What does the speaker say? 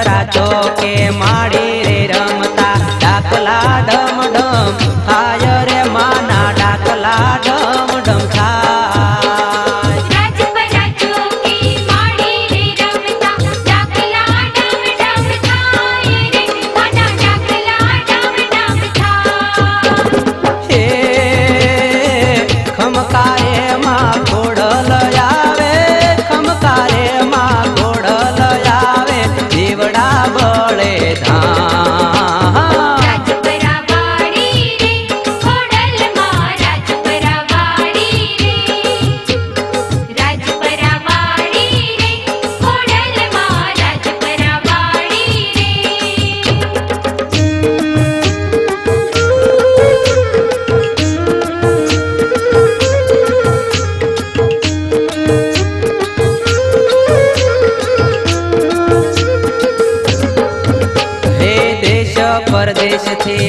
રાજપરા ચોકે માડી રે રમતા ડાકલા ડમ ડમ થાય રે માના ડાકલા ડમ ડમ થાય રાજપરા ચોકે માડી રે રમતા ડાકલા ડમ ડમ થાય રે માના ડાકલા ડમ ડમ થાય હે ખમકારે માં ઘોડલ આવે ખમકારે માં ઘોડલ આવે દીવડા બળે ધામ રાજપરા વાડી રે ખોડલમાં રાજપરા વાડી રે રાજપરા વાડી રે ખોડલમાં રાજપરા વાડી હે દેશ પરદેશ થી